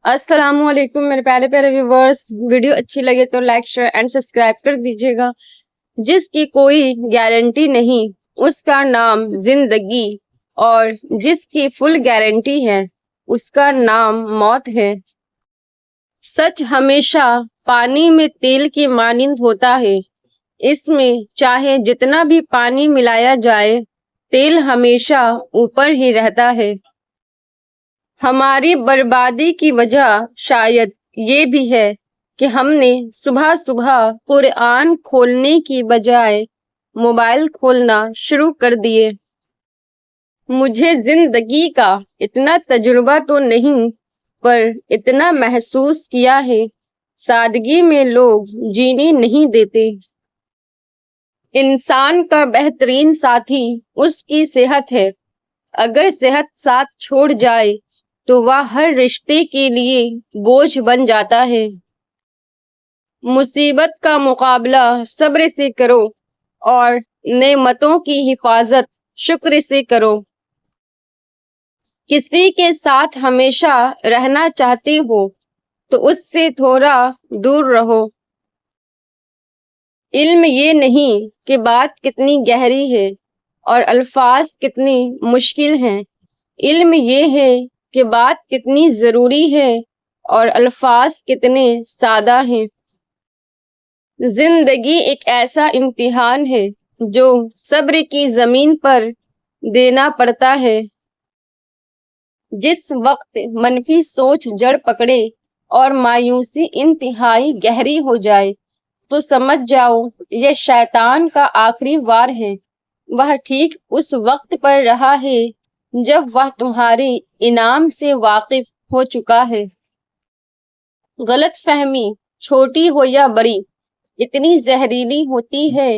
السلام علیکم میرے پیارے پیارے ویورز، ویڈیو اچھی لگے تو لائک شیئر اینڈ سبسکرائب کر دیجیے گا۔ جس کی کوئی گارنٹی نہیں اس کا نام زندگی، اور جس کی فل گارنٹی ہے اس کا نام موت ہے۔ سچ ہمیشہ پانی میں تیل کی مانند ہوتا ہے، اس میں چاہے جتنا بھی پانی ملایا جائے تیل ہمیشہ اوپر ہی رہتا ہے۔ ہماری بربادی کی وجہ شاید یہ بھی ہے کہ ہم نے صبح صبح قرآن کھولنے کی بجائے موبائل کھولنا شروع کر دیے۔ مجھے زندگی کا اتنا تجربہ تو نہیں، پر اتنا محسوس کیا ہے، سادگی میں لوگ جینے نہیں دیتے۔ انسان کا بہترین ساتھی اس کی صحت ہے، اگر صحت ساتھ چھوڑ جائے تو وہ ہر رشتے کے لیے بوجھ بن جاتا ہے۔ مصیبت کا مقابلہ صبر سے کرو اور نعمتوں کی حفاظت شکر سے کرو۔ کسی کے ساتھ ہمیشہ رہنا چاہتے ہو تو اس سے تھوڑا دور رہو۔ علم یہ نہیں کہ بات کتنی گہری ہے اور الفاظ کتنی مشکل ہیں، علم یہ ہے کہ بات کتنی ضروری ہے اور الفاظ کتنے سادہ ہیں۔ زندگی ایک ایسا امتحان ہے جو صبر کی زمین پر دینا پڑتا ہے۔ جس وقت منفی سوچ جڑ پکڑے اور مایوسی انتہائی گہری ہو جائے تو سمجھ جاؤ یہ شیطان کا آخری وار ہے۔ وہ ٹھیک اس وقت پر رہا ہے جب وہ تمہارے انعام سے واقف ہو چکا ہے۔ غلط فہمی چھوٹی ہو یا بڑی اتنی زہریلی ہوتی ہے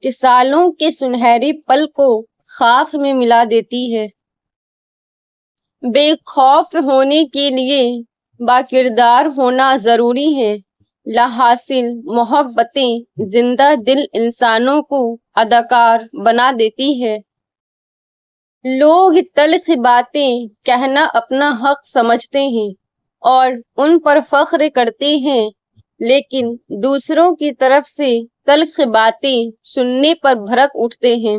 کہ سالوں کے سنہرے پل کو خاک میں ملا دیتی ہے۔ بے خوف ہونے کے لیے باکردار ہونا ضروری ہے۔ لاحاصل محبتیں زندہ دل انسانوں کو اداکار بنا دیتی ہے۔ لوگ تلخ باتیں کہنا اپنا حق سمجھتے ہیں اور ان پر فخر کرتے ہیں، لیکن دوسروں کی طرف سے تلخ باتیں سننے پر بھڑک اٹھتے ہیں۔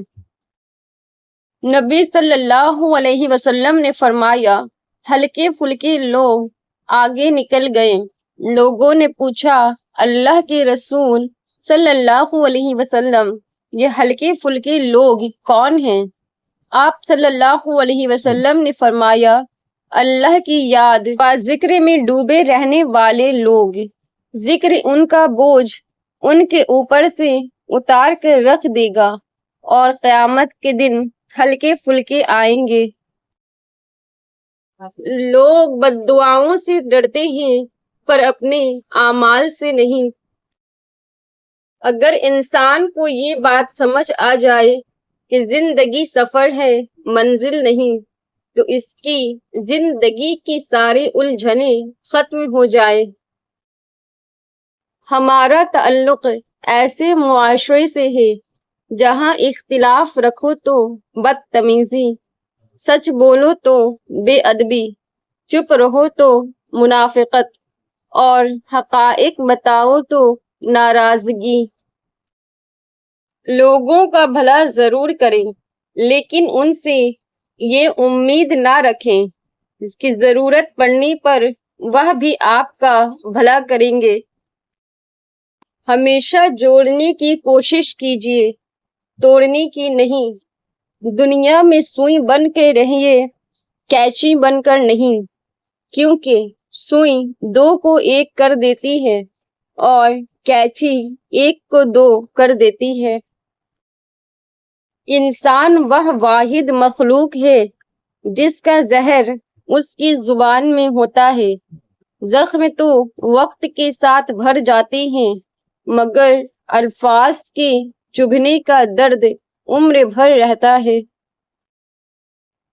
نبی صلی اللہ علیہ وسلم نے فرمایا، ہلکے پھلکے لوگ آگے نکل گئے۔ لوگوں نے پوچھا، اللہ کے رسول صلی اللہ علیہ وسلم، یہ ہلکے پھلکے لوگ کون ہیں؟ آپ صلی اللہ علیہ وسلم نے فرمایا، اللہ کی یاد و ذکر میں ڈوبے رہنے والے لوگ، ذکر ان کا بوجھ ان کے اوپر سے اتار کر رکھ دے گا اور قیامت کے دن ہلکے پھلکے آئیں گے۔ لوگ بد دعاؤں سے ڈرتے ہیں پر اپنے اعمال سے نہیں۔ اگر انسان کو یہ بات سمجھ آ جائے کہ زندگی سفر ہے منزل نہیں، تو اس کی زندگی کی ساری الجھنیں ختم ہو جائے۔ ہمارا تعلق ایسے معاشرے سے ہے جہاں اختلاف رکھو تو بدتمیزی، سچ بولو تو بے ادبی، چپ رہو تو منافقت، اور حقائق بتاؤ تو ناراضگی۔ لوگوں کا بھلا ضرور کریں لیکن ان سے یہ امید نہ رکھیں کہ ضرورت پڑنے پر وہ بھی آپ کا بھلا کریں گے۔ ہمیشہ جوڑنے کی کوشش کیجیے، توڑنے کی نہیں۔ دنیا میں سوئی بن کے رہیے، کینچی بن کر نہیں، کیونکہ سوئی دو کو ایک کر دیتی ہے اور کینچی ایک کو دو کر دیتی ہے۔ انسان وہ واحد مخلوق ہے جس کا زہر اس کی زبان میں ہوتا ہے۔ زخم تو وقت کے ساتھ بھر جاتے ہیں مگر الفاظ کے چبھنے کا درد عمر بھر رہتا ہے۔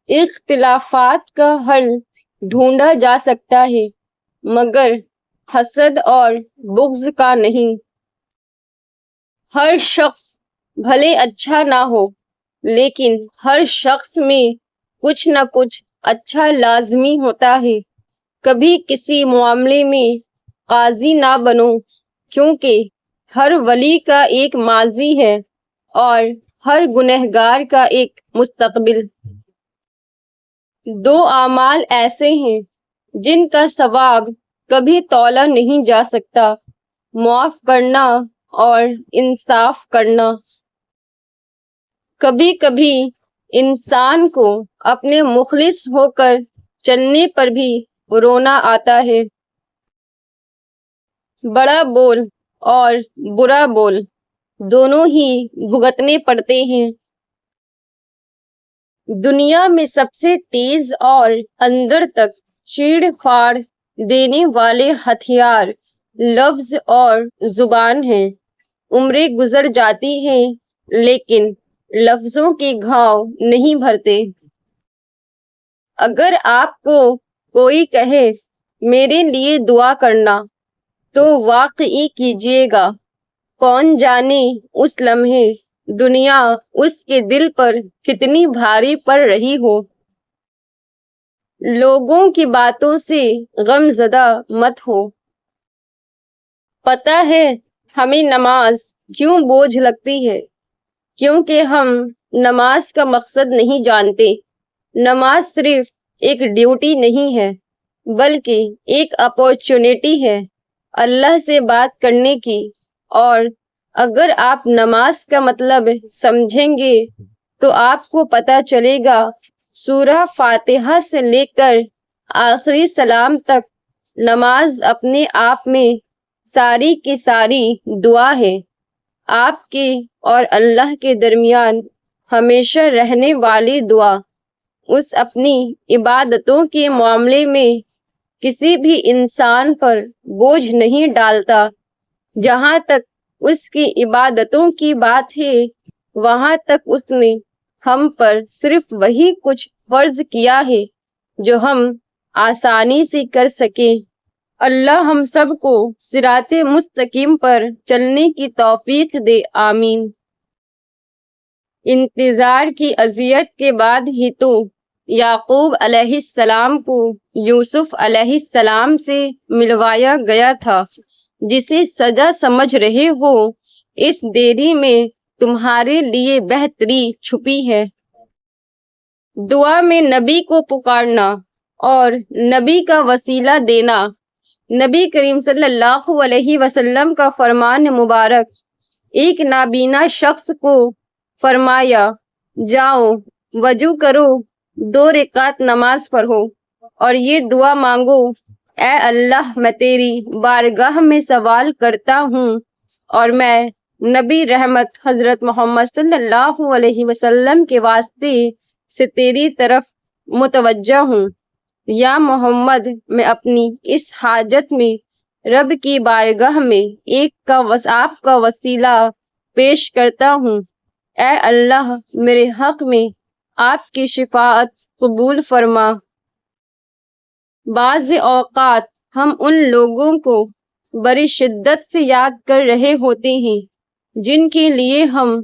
اختلافات کا حل ڈھونڈا جا سکتا ہے مگر حسد اور بغض کا نہیں۔ ہر شخص بھلے اچھا نہ ہو لیکن ہر شخص میں کچھ نہ کچھ اچھا لازمی ہوتا ہے۔ کبھی کسی معاملے میں قاضی نہ بنو، کیونکہ ہر ولی کا ایک ماضی ہے اور ہر گنہگار کا ایک مستقبل۔ دو اعمال ایسے ہیں جن کا ثواب کبھی تولا نہیں جا سکتا، معاف کرنا اور انصاف کرنا۔ کبھی کبھی انسان کو اپنے مخلص ہو کر چلنے پر بھی رونا آتا ہے۔ بڑا بول اور برا بول دونوں ہی بھگتنے پڑتے ہیں۔ دنیا میں سب سے تیز اور اندر تک چیڑ پھاڑ دینے والے ہتھیار لفظ اور زبان ہیں۔ عمریں گزر جاتی ہیں لیکن لفظوں کے گھاؤ نہیں بھرتے۔ اگر آپ کو کوئی کہے میرے لیے دعا کرنا تو واقعی کیجیے گا، کون جانے اس لمحے دنیا اس کے دل پر کتنی بھاری پڑ رہی ہو۔ لوگوں کی باتوں سے غم زدہ مت ہو۔ پتہ ہے ہمیں نماز کیوں بوجھ لگتی ہے؟ کیونکہ ہم نماز کا مقصد نہیں جانتے۔ نماز صرف ایک ڈیوٹی نہیں ہے بلکہ ایک اپارچونیٹی ہے اللہ سے بات کرنے کی، اور اگر آپ نماز کا مطلب سمجھیں گے تو آپ کو پتہ چلے گا سورہ فاتحہ سے لے کر آخری سلام تک نماز اپنے آپ میں ساری کی ساری دعا ہے، آپ کے اور اللہ کے درمیان ہمیشہ رہنے والی دعا۔ اس اپنی عبادتوں کے معاملے میں کسی بھی انسان پر بوجھ نہیں ڈالتا۔ جہاں تک اس کی عبادتوں کی بات ہے وہاں تک اس نے ہم پر صرف وہی کچھ فرض کیا ہے جو ہم آسانی سے کر سکیں۔ اللہ ہم سب کو صراط مستقیم پر چلنے کی توفیق دے، آمین۔ انتظار کی اذیت کے بعد ہی تو یعقوب علیہ السلام کو یوسف علیہ السلام سے ملوایا گیا تھا۔ جسے سزا سمجھ رہے ہو اس دیری میں تمہارے لیے بہتری چھپی ہے۔ دعا میں نبی کو پکارنا اور نبی کا وسیلہ دینا۔ نبی کریم صلی اللہ علیہ وسلم کا فرمان مبارک ایک نابینا شخص کو فرمایا، جاؤ وضو کرو، 2 رکعت نماز پڑھو اور یہ دعا مانگو، اے اللہ میں تیری بارگاہ میں سوال کرتا ہوں اور میں نبی رحمت حضرت محمد صلی اللہ علیہ وسلم کے واسطے سے تیری طرف متوجہ ہوں۔ یا محمد، میں اپنی اس حاجت میں رب کی بارگاہ میں آپ کا وسیلہ پیش کرتا ہوں، اے اللہ میرے حق میں آپ کی شفاعت قبول فرما۔ بعض اوقات ہم ان لوگوں کو بڑی شدت سے یاد کر رہے ہوتے ہیں جن کے لیے ہم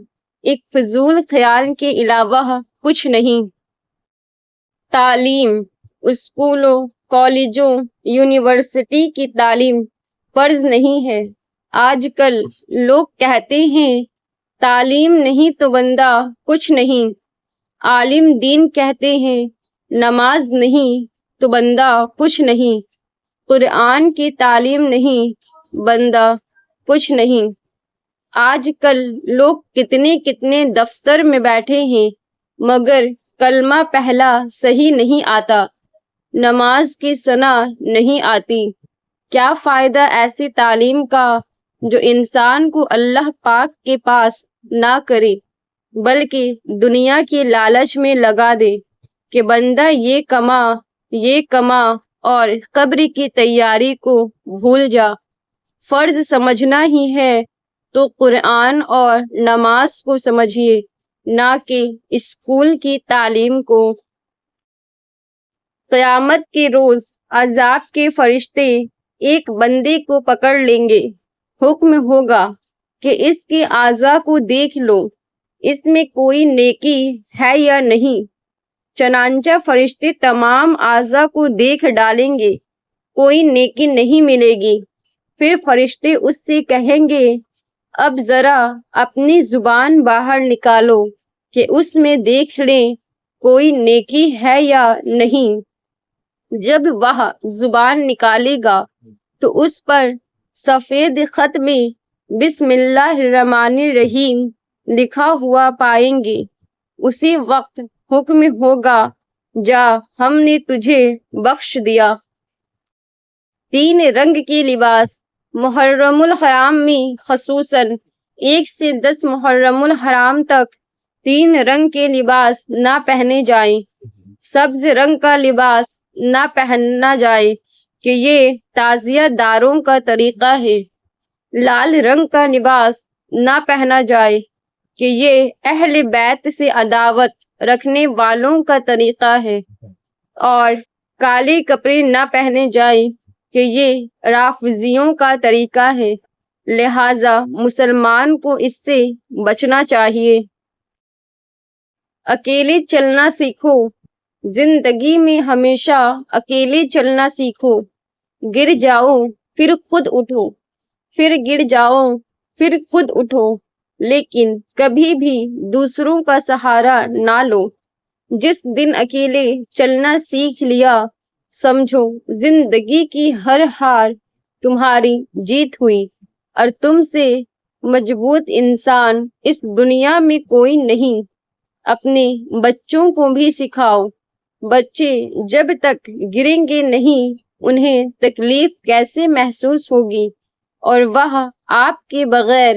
ایک فضول خیال کے علاوہ کچھ نہیں۔ تعلیم، اسکولوں، کالجوں، یونیورسٹی کی تعلیم فرض نہیں ہے۔ آج کل لوگ کہتے ہیں تعلیم نہیں تو بندہ کچھ نہیں، عالم دین کہتے ہیں نماز نہیں تو بندہ کچھ نہیں، قرآن کی تعلیم نہیں بندہ کچھ نہیں۔ آج کل لوگ کتنے دفتر میں بیٹھے ہیں مگر کلمہ پہلا صحیح نہیں آتا، نماز کی ثنا نہیں آتی۔ کیا فائدہ ایسی تعلیم کا جو انسان کو اللہ پاک کے پاس نہ کرے بلکہ دنیا کے لالچ میں لگا دے کہ بندہ یہ کما اور قبر کی تیاری کو بھول جا۔ فرض سمجھنا ہی ہے تو قرآن اور نماز کو سمجھیے، نہ کہ اسکول کی تعلیم کو۔ قیامت کے روز عذاب کے فرشتے ایک بندے کو پکڑ لیں گے، حکم ہوگا کہ اس کے اعضاء کو دیکھ لو، اس میں کوئی نیکی ہے یا نہیں۔ چنانچہ فرشتے تمام اعضاء کو دیکھ ڈالیں گے کوئی نیکی نہیں ملے گی۔ پھر فرشتے اس سے کہیں گے اب ذرا اپنی زبان باہر نکالو کہ اس میں دیکھ لیں کوئی نیکی ہے یا نہیں۔ جب وہ زبان نکالے گا تو اس پر سفید خط میں بسم اللہ الرحمن الرحیم لکھا ہوا پائیں گے۔ اسی وقت حکم ہوگا جا ہم نے تجھے بخش دیا۔ 3 رنگ کے لباس محرم الحرام میں خصوصاً 1 سے 10 محرم الحرام تک 3 رنگ کے لباس نہ پہنے جائیں۔ سبز رنگ کا لباس نہ پہننا جائے کہ یہ تعزیہ داروں کا طریقہ ہے۔ لال رنگ کا لباس نہ پہنا جائے کہ یہ اہل بیت سے عداوت رکھنے والوں کا طریقہ ہے، اور کالے کپڑے نہ پہنے جائیں کہ یہ رافضیوں کا طریقہ ہے، لہذا مسلمان کو اس سے بچنا چاہیے۔ اکیلے چلنا سیکھو، زندگی میں ہمیشہ اکیلے چلنا سیکھو۔ گر جاؤ پھر خود اٹھو، پھر گر جاؤ پھر خود اٹھو، لیکن کبھی بھی دوسروں کا سہارا نہ لو۔ جس دن اکیلے چلنا سیکھ لیا سمجھو زندگی کی ہر ہار تمہاری جیت ہوئی، اور تم سے مضبوط انسان اس دنیا میں کوئی نہیں۔ اپنے بچوں کو بھی سکھاؤ، بچے جب تک گریں گے نہیں انہیں تکلیف کیسے محسوس ہوگی، اور وہ آپ کے بغیر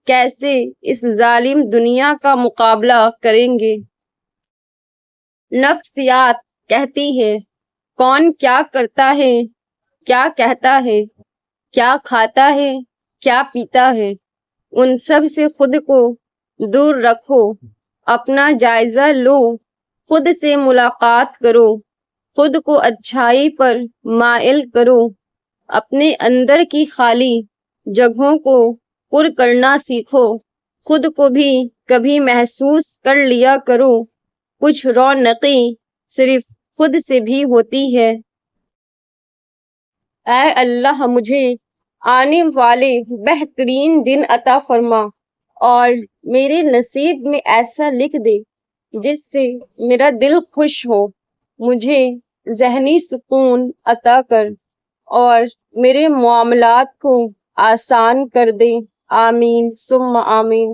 کیسے اس ظالم دنیا کا مقابلہ کریں گے۔ نفسیات کہتی ہے کون کیا کرتا ہے، کیا کہتا ہے، کیا کھاتا ہے، کیا پیتا ہے، ان سب سے خود کو دور رکھو۔ اپنا جائزہ لو، خود سے ملاقات کرو، خود کو اچھائی پر مائل کرو، اپنے اندر کی خالی جگہوں کو پر کرنا سیکھو، خود کو بھی کبھی محسوس کر لیا کرو، کچھ رونقیں صرف خود سے بھی ہوتی ہے۔ اے اللہ مجھے آنے والے بہترین دن عطا فرما اور میرے نصیب میں ایسا لکھ دے جس سے میرا دل خوش ہو، مجھے ذہنی سکون عطا کر اور میرے معاملات کو آسان کر دے، آمین ثم آمین۔